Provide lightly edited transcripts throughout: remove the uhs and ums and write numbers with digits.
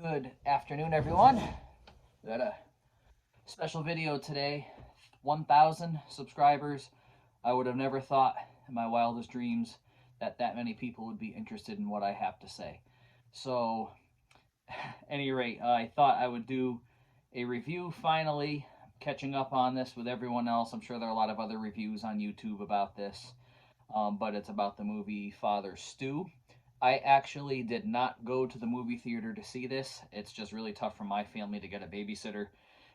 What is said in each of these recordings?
Good afternoon, everyone. Got a special video today. 1,000 subscribers. I would have never thought in my wildest dreams that many people would be interested in what I have to say. So, at any rate, I thought I would do a review finally, catching up on this with everyone else. I'm sure there are a lot of other reviews on YouTube about this, but it's about the movie Father Stu. I actually did not go to the movie theater to see this. It's just really tough for my family to get a babysitter,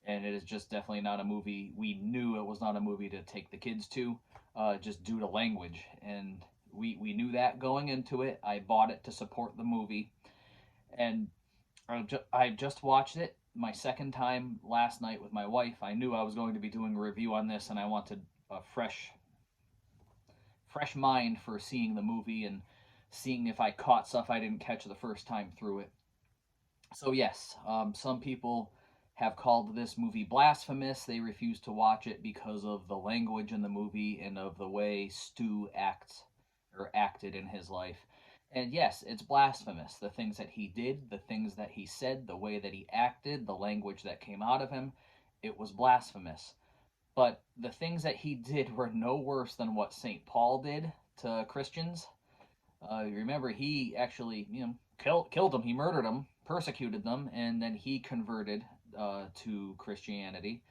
and it is just definitely not a movie. We knew it was not a movie to take the kids to, just due to language, and we knew that going into it. I bought it to support the movie, and I just watched it my second time last night with my wife. I knew I was going to be doing a review on this, and I wanted a fresh mind for seeing the movie and seeing if I caught stuff I didn't catch the first time through it. So yes, some people have called this movie blasphemous. They refuse to watch it because of the language in the movie and of the way Stu acts or acted in his life. And yes, it's blasphemous. The things that he did, the things that he said, the way that he acted, the language that came out of him, it was blasphemous. But the things that he did were no worse than what St. Paul did to Christians. Remember, he actually, killed them. He murdered them, persecuted them, and then he converted to Christianity.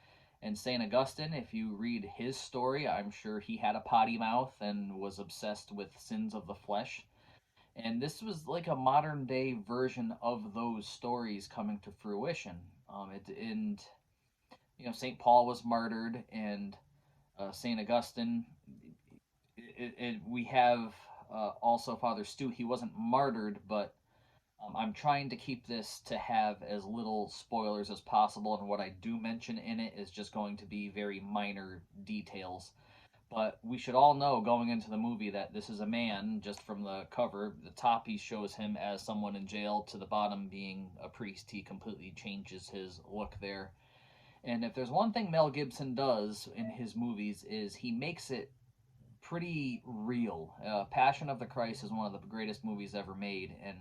And Saint Augustine, if you read his story, I'm sure he had a potty mouth and was obsessed with sins of the flesh. And this was like a modern day version of those stories coming to fruition. And Saint Paul was martyred, and Saint Augustine. We have also Father Stu. He wasn't martyred, but I'm trying to keep this to have as little spoilers as possible, and what I do mention in it is just going to be very minor details. But we should all know going into the movie that this is a man, just from the cover. The top, he shows him as someone in jail, to the bottom being a priest. He completely changes his look there. And if there's one thing Mel Gibson does in his movies is he makes it pretty real. Passion of the Christ is one of the greatest movies ever made, and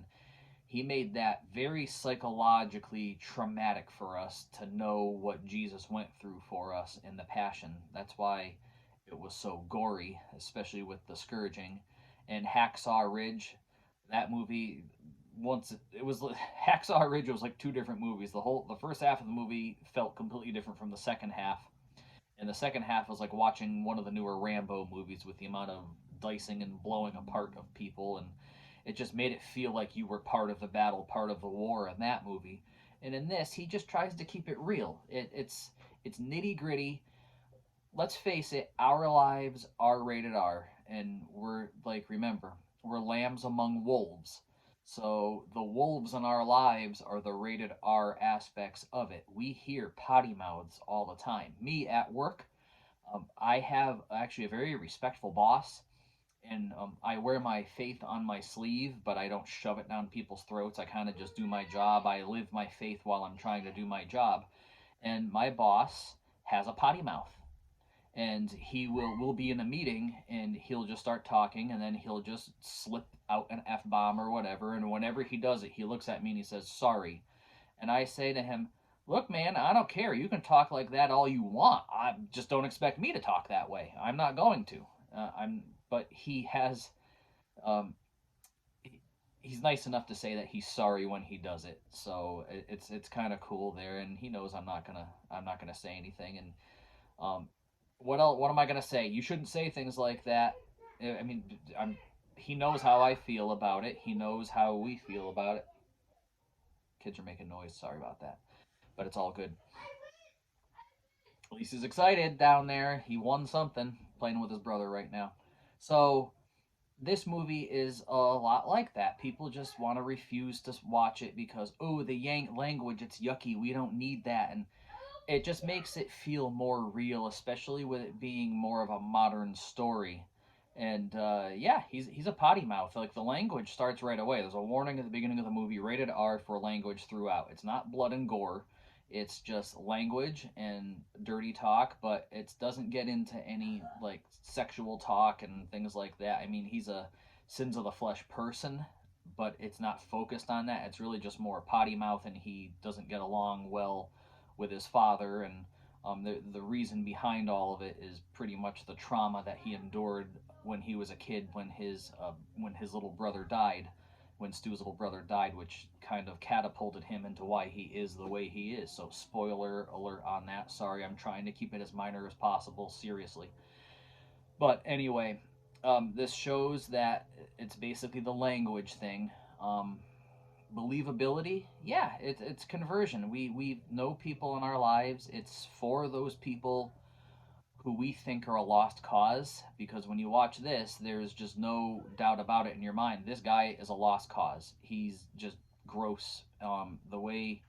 he made that very psychologically traumatic for us to know what Jesus went through for us in the Passion. That's why it was so gory, especially with the scourging. And Hacksaw Ridge, that movie, once it was Hacksaw Ridge was like two different movies. The first half of the movie felt completely different from the second half, and the second half was like watching one of the newer Rambo movies with the amount of dicing and blowing apart of people, and it just made it feel like you were part of the battle, part of the war in that movie. And in this, he just tries to keep it real. It's nitty gritty. Let's face it, our lives are rated R, and we're like, remember, we're lambs among wolves. So the wolves in our lives are the rated R aspects of it. We hear potty mouths all the time. Me at work, I have actually a very respectful boss, and I wear my faith on my sleeve, but I don't shove it down people's throats. I kind of just do my job. I live my faith while I'm trying to do my job. And my boss has a potty mouth, and he will be in a meeting, and he'll just start talking, and then he'll just slip out an f-bomb or whatever, and whenever he does it, he looks at me and he says sorry. And I say to him, look, man, I don't care, you can talk like that all you want, I just don't expect me to talk that way. I'm not going to. I'm But he has, um, he's nice enough to say that he's sorry when he does it, so it's kind of cool there, and he knows I'm not gonna say anything. And um, what am I gonna say? You shouldn't say things like that. I mean, he knows how I feel about it. He knows how we feel about it. Kids are making noise. Sorry about that, but it's all good. At least he's excited down there. He won something playing with his brother right now. So this movie is a lot like that. People just want to refuse to watch it because, oh, the Yank language, it's yucky. We don't need that. And it just makes it feel more real, especially with it being more of a modern story. And yeah, he's a potty mouth. Like, the language starts right away. There's a warning at the beginning of the movie: rated R for language throughout. It's not blood and gore. It's just language and dirty talk, but it doesn't get into any like sexual talk and things like that. I mean, he's a sins of the flesh person, but it's not focused on that. It's really just more potty mouth, and he doesn't get along well with his father. And the reason behind all of it is pretty much the trauma that he endured when he was a kid, when his little brother died, when Stu's little brother died, which kind of catapulted him into why he is the way he is. So spoiler alert on that. Sorry, I'm trying to keep it as minor as possible. Seriously. But anyway, this shows that it's basically the language thing. Um, Believability, yeah, it's conversion. We know people in our lives. It's for those people who we think are a lost cause, because when you watch this, there's just no doubt about it in your mind. This guy is a lost cause. He's just gross. The way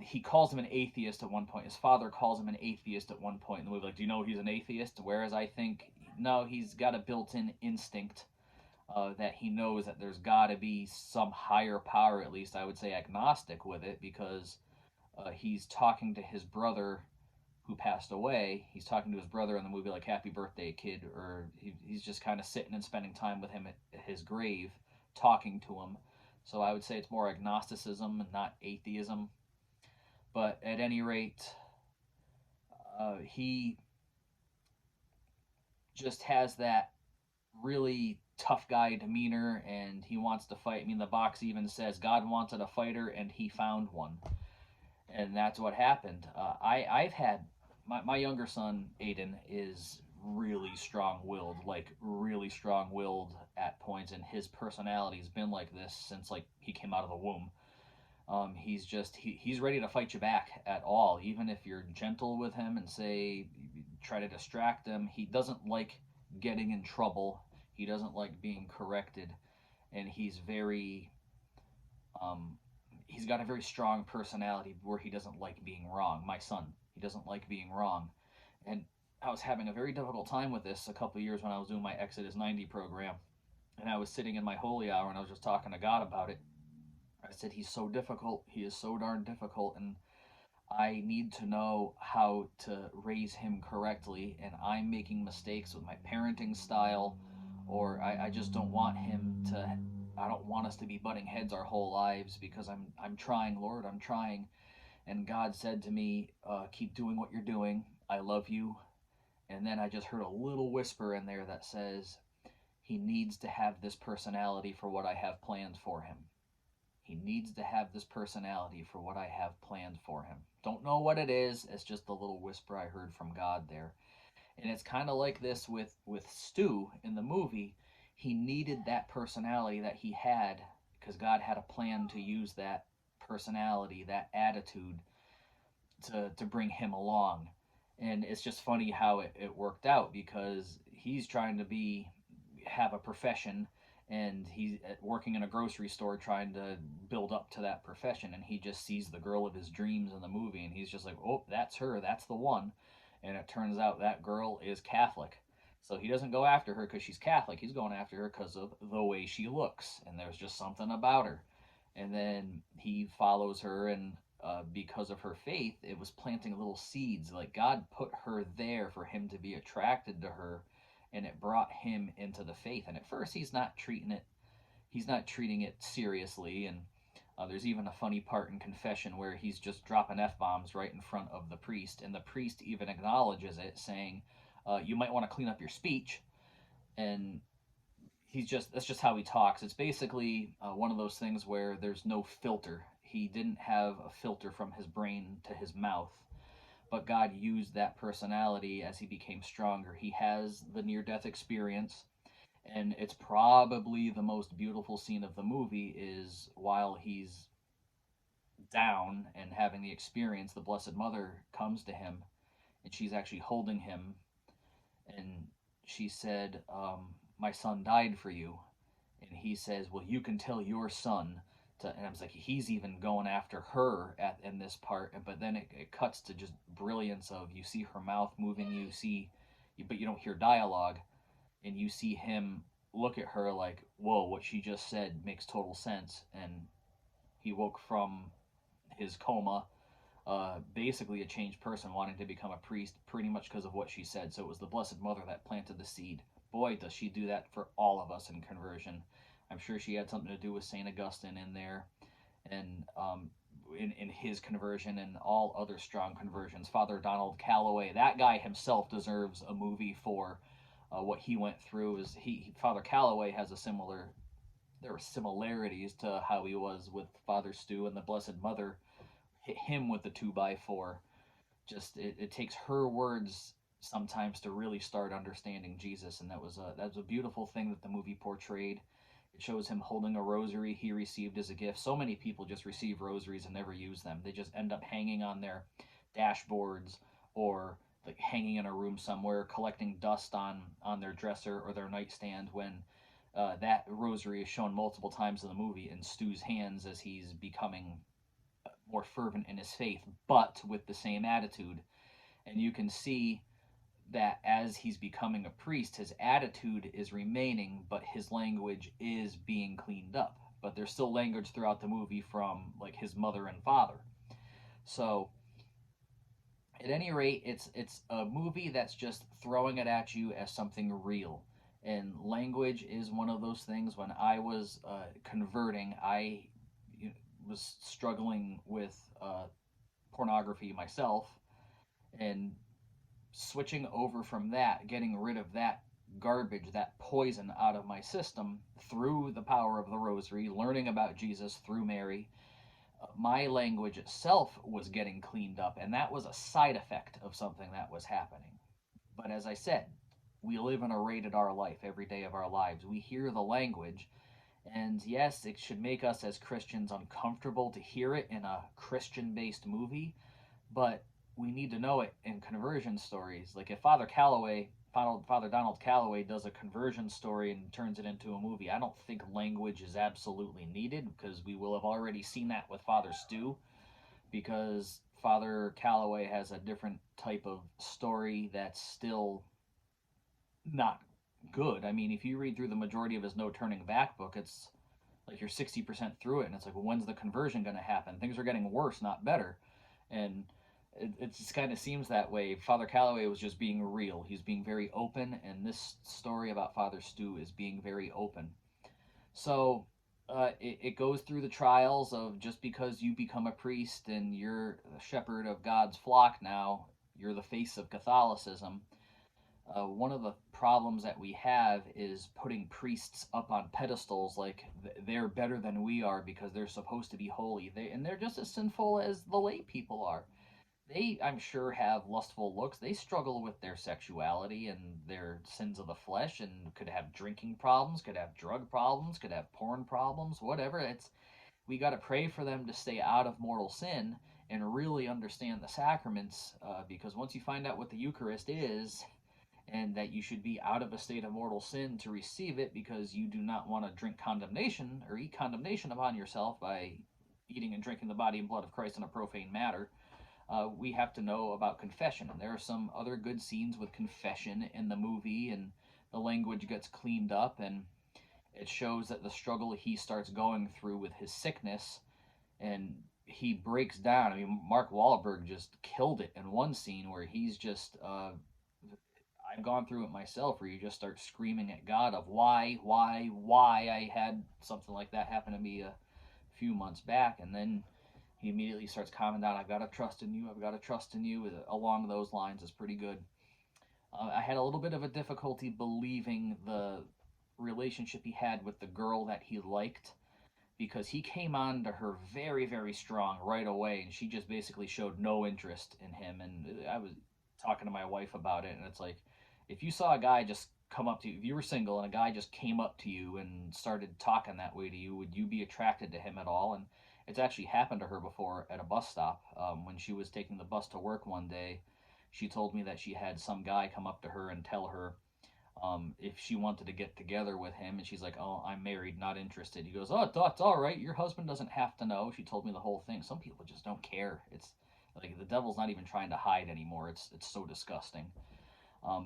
he calls him an atheist at one point. His father calls him an atheist at one point in the movie. Like, do you know he's an atheist? Whereas I think, no, he's got a built-in instinct that he knows that there's got to be some higher power. At least I would say agnostic with it, because he's talking to his brother who passed away. He's talking to his brother in the movie, like "Happy Birthday, Kid," or he's just kind of sitting and spending time with him at his grave, talking to him. So I would say it's more agnosticism and not atheism. But at any rate, he just has that really tough guy demeanor, and he wants to fight. I mean, the box even says God wanted a fighter and he found one, and that's what happened. I've had my younger son Aiden is really strong-willed, like really strong-willed at points, and his personality's been like this since like he came out of the womb. He's ready to fight you back at all, even if you're gentle with him and say try to distract him. He doesn't like getting in trouble. He doesn't like being corrected, and um, he's got a very strong personality where he doesn't like being wrong. My son, he doesn't like being wrong, and I was having a very difficult time with this a couple of years when I was doing my Exodus 90 program, and I was sitting in my holy hour and I was just talking to God about it. I said, he's so difficult. He is so darn difficult. And I need to know how to raise him correctly. And I'm making mistakes with my parenting style, or I just don't want him to. I don't want us to be butting heads our whole lives, because I'm trying, Lord, I'm trying. And God said to me, keep doing what you're doing. I love you. And then I just heard a little whisper in there that says, he needs to have this personality for what I have planned for him. He needs to have this personality for what I have planned for him. Don't know what it is. It's just a little whisper I heard from God there. And it's kind of like this with Stu in the movie. He needed that personality that he had, because God had a plan to use that personality, that attitude, to bring him along. And it's just funny how it worked out, because he's trying to have a profession, and he's working in a grocery store trying to build up to that profession, and he just sees the girl of his dreams in the movie, and he's just like, oh, that's her, that's the one. And it turns out that girl is Catholic. So he doesn't go after her because she's Catholic. He's going after her because of the way she looks, and there's just something about her. And then he follows her, and because of her faith, it was planting little seeds. Like, God put her there for him to be attracted to her, and it brought him into the faith. And at first, he's not treating it seriously. And there's even a funny part in confession where he's just dropping f bombs right in front of the priest, and the priest even acknowledges it, saying, "You might want to clean up your speech." And that's just how he talks. It's basically one of those things where there's no filter. He didn't have a filter from his brain to his mouth, but God used that personality as he became stronger. He has the near death experience, and it's probably the most beautiful scene of the movie is while he's down and having the experience, the Blessed Mother comes to him, and she's actually holding him, and she said, my son died for you. And he says, well, you can tell your son to, and I was like, he's even going after her in this part. But then it cuts to just brilliance of, you see her mouth moving, but you don't hear dialogue, and you see him look at her like, whoa, what she just said makes total sense. And he woke from his coma, basically a changed person, wanting to become a priest, pretty much because of what she said. So it was the Blessed Mother that planted the seed. Boy, does she do that for all of us in conversion. I'm sure she had something to do with St. Augustine in there, and in his conversion and all other strong conversions. Father Donald Calloway, that guy himself deserves a movie for what he went through. Is Father Calloway has a similar, there were similarities to how he was with Father Stu, and the Blessed Mother hit him with the 2x4. Just it takes her words sometimes to really start understanding Jesus, and that was a beautiful thing that the movie portrayed. It shows him holding a rosary he received as a gift. So many people just receive rosaries and never use them. They just end up hanging on their dashboards, or like hanging in a room somewhere, collecting dust on their dresser or their nightstand, when that rosary is shown multiple times in the movie in Stu's hands as he's becoming more fervent in his faith, but with the same attitude. And you can see that as he's becoming a priest, his attitude is remaining, but his language is being cleaned up. But there's still language throughout the movie from like his mother and father. So at any rate, it's a movie that's just throwing it at you as something real. And language is one of those things. When I was converting, I was struggling with pornography myself, and switching over from that, getting rid of that garbage, that poison out of my system through the power of the rosary, learning about Jesus through Mary, my language itself was getting cleaned up, and that was a side effect of something that was happening. But as I said, we live in a rated R life every day of our lives. We hear the language, and yes, it should make us as Christians uncomfortable to hear it in a Christian based movie, but we need to know it in conversion stories. Like if Father Donald Calloway does a conversion story and turns it into a movie, I don't think language is absolutely needed, because we will have already seen that with Father Stu, because Father Calloway has a different type of story that's still not good. I mean, if you read through the majority of his No Turning Back book, it's like you're 60% through it, and it's like, well, when's the conversion going to happen? Things are getting worse, not better. And it just kind of seems that way. Father Calloway was just being real. He's being very open, and this story about Father Stu is being very open. So it goes through the trials of, just because you become a priest and you're the shepherd of God's flock now, you're the face of Catholicism. One of the problems that we have is putting priests up on pedestals, like they're better than we are because they're supposed to be holy. They're just as sinful as the lay people are. They, I'm sure, have lustful looks. They struggle with their sexuality and their sins of the flesh, and could have drinking problems, could have drug problems, could have porn problems, whatever. It's We got to pray for them to stay out of mortal sin and really understand the sacraments, because once you find out what the Eucharist is, and that you should be out of a state of mortal sin to receive it, because you do not want to drink condemnation or eat condemnation upon yourself by eating and drinking the body and blood of Christ in a profane manner. We have to know about confession. And there are some other good scenes with confession in the movie, and the language gets cleaned up, and it shows that the struggle he starts going through with his sickness, and he breaks down. I mean, Mark Wahlberg just killed it in one scene where he's just I've gone through it myself, where you just start screaming at God of why. I had something like that happen to me a few months back, and then he immediately starts calming down. I've got to trust in you. I've got to trust in you. Along those lines is pretty good. I had a little bit of a difficulty believing the relationship he had with the girl that he liked, because he came on to her very, very strong right away, and she just basically showed no interest in him. And I was talking to my wife about it, and it's like, if you saw a guy just come up to you, if you were single and a guy just came up to you and started talking that way to you, would you be attracted to him at all? And it's actually happened to her before at a bus stop. When she was taking the bus to work one day, she told me that she had some guy come up to her and tell her if she wanted to get together with him, and she's like, "Oh, I'm married, not interested." He goes, "Oh, it's all right. Your husband doesn't have to know." She told me the whole thing. Some people just don't care. It's like the devil's not even trying to hide anymore. It's so disgusting.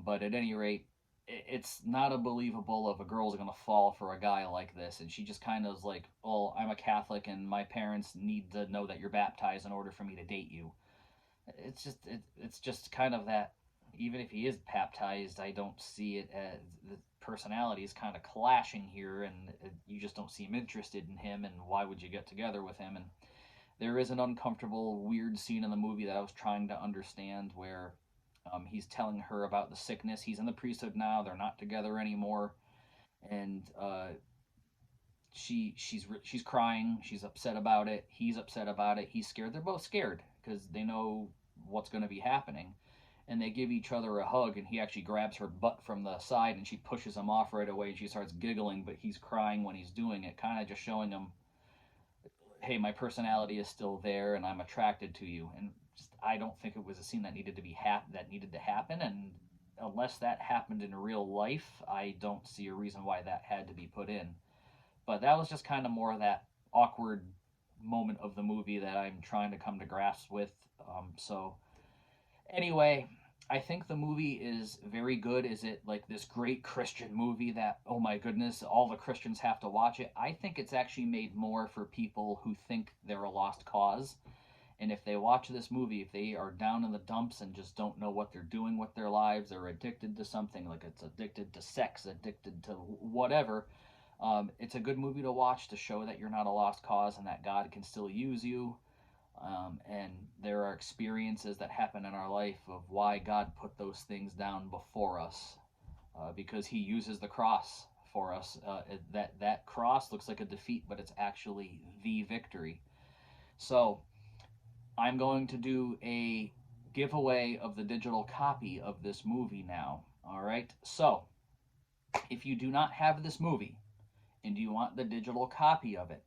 But at any rate, it's not unbelievable if a girl's gonna fall for a guy like this, and she just kind of is like, "Oh, I'm a Catholic, and my parents need to know that you're baptized in order for me to date you." It's just kind of that even if he is baptized, I don't see it as the personality is kind of clashing here, and you just don't seem interested in him. And why would you get together with him? And there is an uncomfortable, weird scene in the movie that I was trying to understand where he's telling her about the sickness. He's in the priesthood now; they're not together anymore, and she's crying. She's upset about it. He's upset about it. He's scared. They're both scared because they know what's going to be happening, and they give each other a hug, and he actually grabs her butt from the side, and she pushes him off right away, and she starts giggling, but he's crying when he's doing it, kind of just showing him, hey, my personality is still there and I'm attracted to you. And just, I don't think it was a scene that needed to be that needed to happen. And unless that happened in real life, I don't see a reason why that had to be put in. But that was just kind of more of that awkward moment of the movie that I'm trying to come to grasp with. So anyway, I think the movie is very good. Is it like this great Christian movie that, oh my goodness, all the Christians have to watch it? I think it's actually made more for people who think they're a lost cause. And if they watch this movie, if they are down in the dumps and just don't know what they're doing with their lives, they're addicted to something, like it's addicted to sex, addicted to whatever, it's a good movie to watch to show that you're not a lost cause and that God can still use you. And there are experiences that happen in our life of why God put those things down before us, because He uses the cross for us. That cross looks like a defeat, but it's actually the victory. So I'm going to do a giveaway of the digital copy of this movie now. All right. So if you do not have this movie and you want the digital copy of it,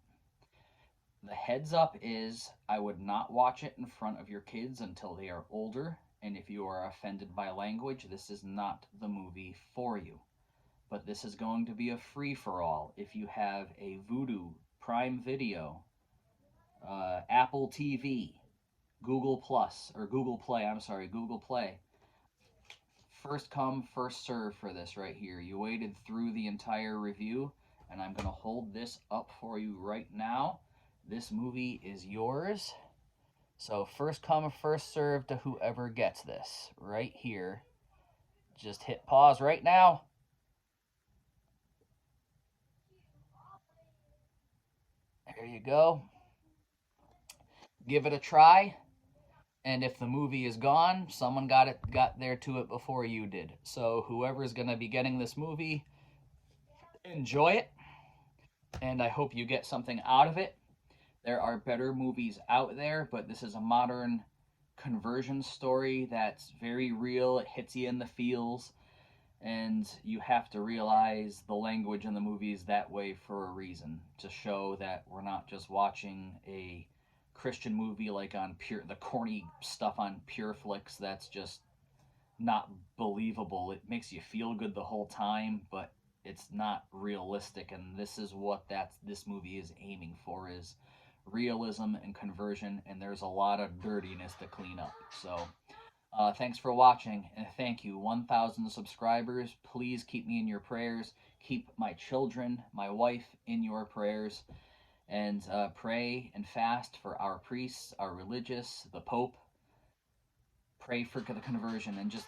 the heads up is I would not watch it in front of your kids until they are older. And if you are offended by language, this is not the movie for you. But this is going to be a free for all. If you have a Vudu, Prime Video, Apple TV, Google Plus, or Google Play, I'm sorry, Google Play. First come, first serve for this right here. You waited through the entire review, and I'm going to hold this up for you right now. This movie is yours. So first come, first serve to whoever gets this right here. Just hit pause right now. There you go. Give it a try. And if the movie is gone, someone got there to it before you did. So whoever is going to be getting this movie, enjoy it, and I hope you get something out of it. There are better movies out there, but this is a modern conversion story that's very real. It hits you in the feels, and you have to realize the language in the movie is that way for a reason, to show that we're not just watching a Christian movie like on the corny stuff on PureFlix that's just not believable. It makes you feel good the whole time, but it's not realistic. And this is what this movie is aiming for, is realism and conversion. And there's a lot of dirtiness to clean up. So thanks for watching, and thank you. 1,000 subscribers. Please keep me in your prayers. Keep my children, my wife in your prayers. And pray and fast for our priests, our religious, the Pope. Pray for the conversion, and just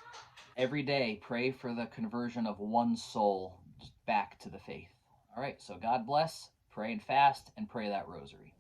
every day pray for the conversion of one soul back to the faith. All right, so God bless, pray and fast, and pray that rosary.